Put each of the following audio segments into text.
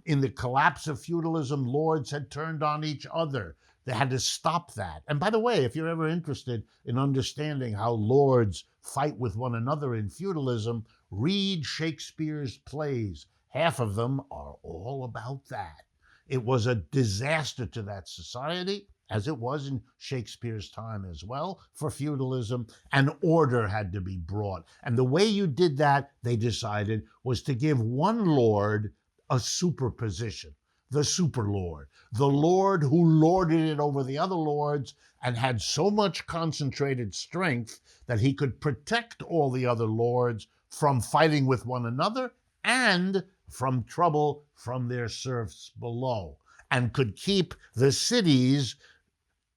In the collapse of feudalism, lords had turned on each other. They had to stop that. And by the way, if you're ever interested in understanding how lords fight with one another in feudalism, read Shakespeare's plays. Half of them are all about that. It was a disaster to that society, as it was in Shakespeare's time as well, for feudalism, and order had to be brought. And the way you did that, they decided, was to give one lord a superposition, the superlord, the lord who lorded it over the other lords and had so much concentrated strength that he could protect all the other lords from fighting with one another and from trouble from their serfs below, and could keep the cities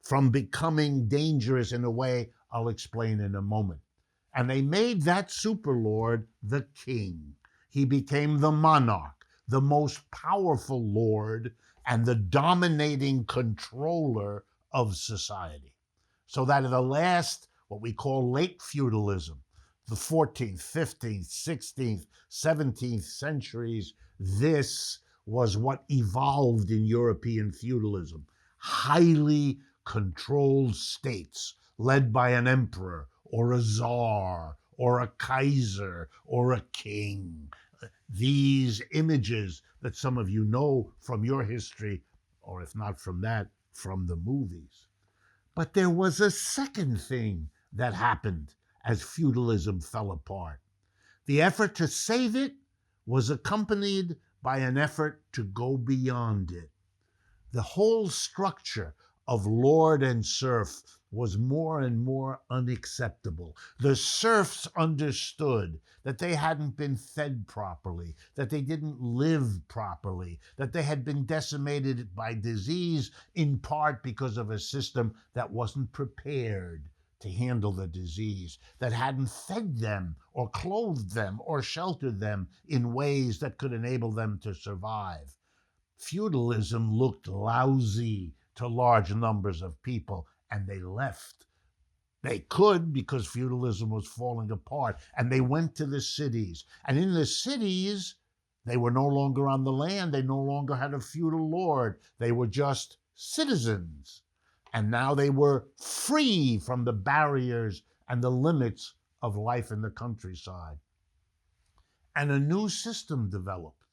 from becoming dangerous in a way I'll explain in a moment. And they made that superlord the king. He became the monarch, the most powerful lord, and the dominating controller of society. So that in the last, what we call late feudalism, the 14th, 15th, 16th, 17th centuries, this was what evolved in European feudalism. Highly controlled states led by an emperor or a czar or a kaiser or a king. These images that some of you know from your history, or if not from that, from the movies. But there was a second thing that happened as feudalism fell apart. The effort to save it was accompanied by an effort to go beyond it. The whole structure of lord and serf was more and more unacceptable. The serfs understood that they hadn't been fed properly, that they didn't live properly, that they had been decimated by disease, in part because of a system that wasn't prepared to handle the disease, that hadn't fed them or clothed them or sheltered them in ways that could enable them to survive. Feudalism looked lousy to large numbers of people, and they left. They could because feudalism was falling apart, and they went to the cities. And in the cities, they were no longer on the land. They no longer had a feudal lord. They were just citizens. And now they were free from the barriers and the limits of life in the countryside. And a new system developed.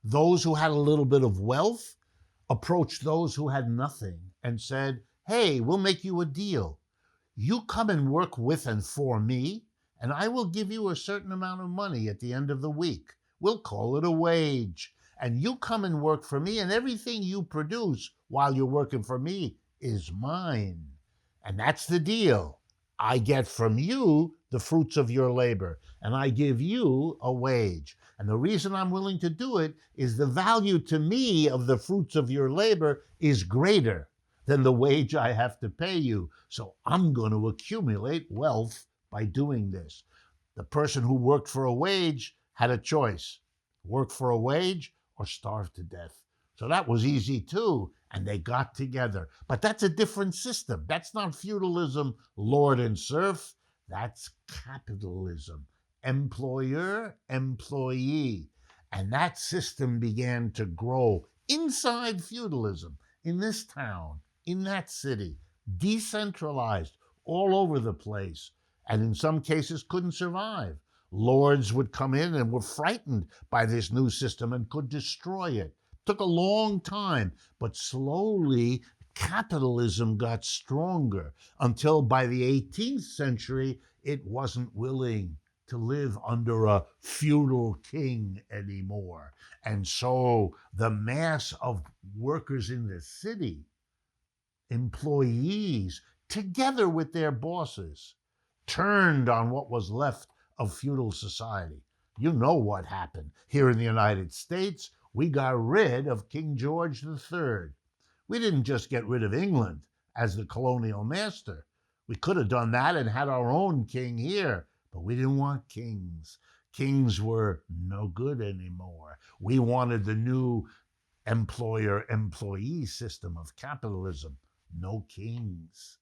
Those who had a little bit of wealth approached those who had nothing and said, hey, we'll make you a deal. You come and work with and for me, and I will give you a certain amount of money at the end of the week. We'll call it a wage. And you come and work for me, and everything you produce while you're working for me is mine. And that's the deal. I get from you the fruits of your labor, and I give you a wage. And the reason I'm willing to do it is the value to me of the fruits of your labor is greater than the wage I have to pay you. So I'm going to accumulate wealth by doing this. The person who worked for a wage had a choice: work for a wage or starve to death. So that was easy too, and they got together. But that's a different system. That's not feudalism, lord and serf. That's capitalism, employer, employee. And that system began to grow inside feudalism, in this town, in that city, decentralized all over the place, and in some cases couldn't survive. Lords would come in and were frightened by this new system and could destroy it. Took a long time, but slowly capitalism got stronger until by the 18th century, it wasn't willing to live under a feudal king anymore. And so the mass of workers in the city, employees, together with their bosses, turned on what was left of feudal society. You know what happened. Here in the United States, we got rid of King George III. We didn't just get rid of England as the colonial master. We could have done that and had our own king here, but we didn't want kings. Kings were no good anymore. We wanted the new employer-employee system of capitalism. No kings.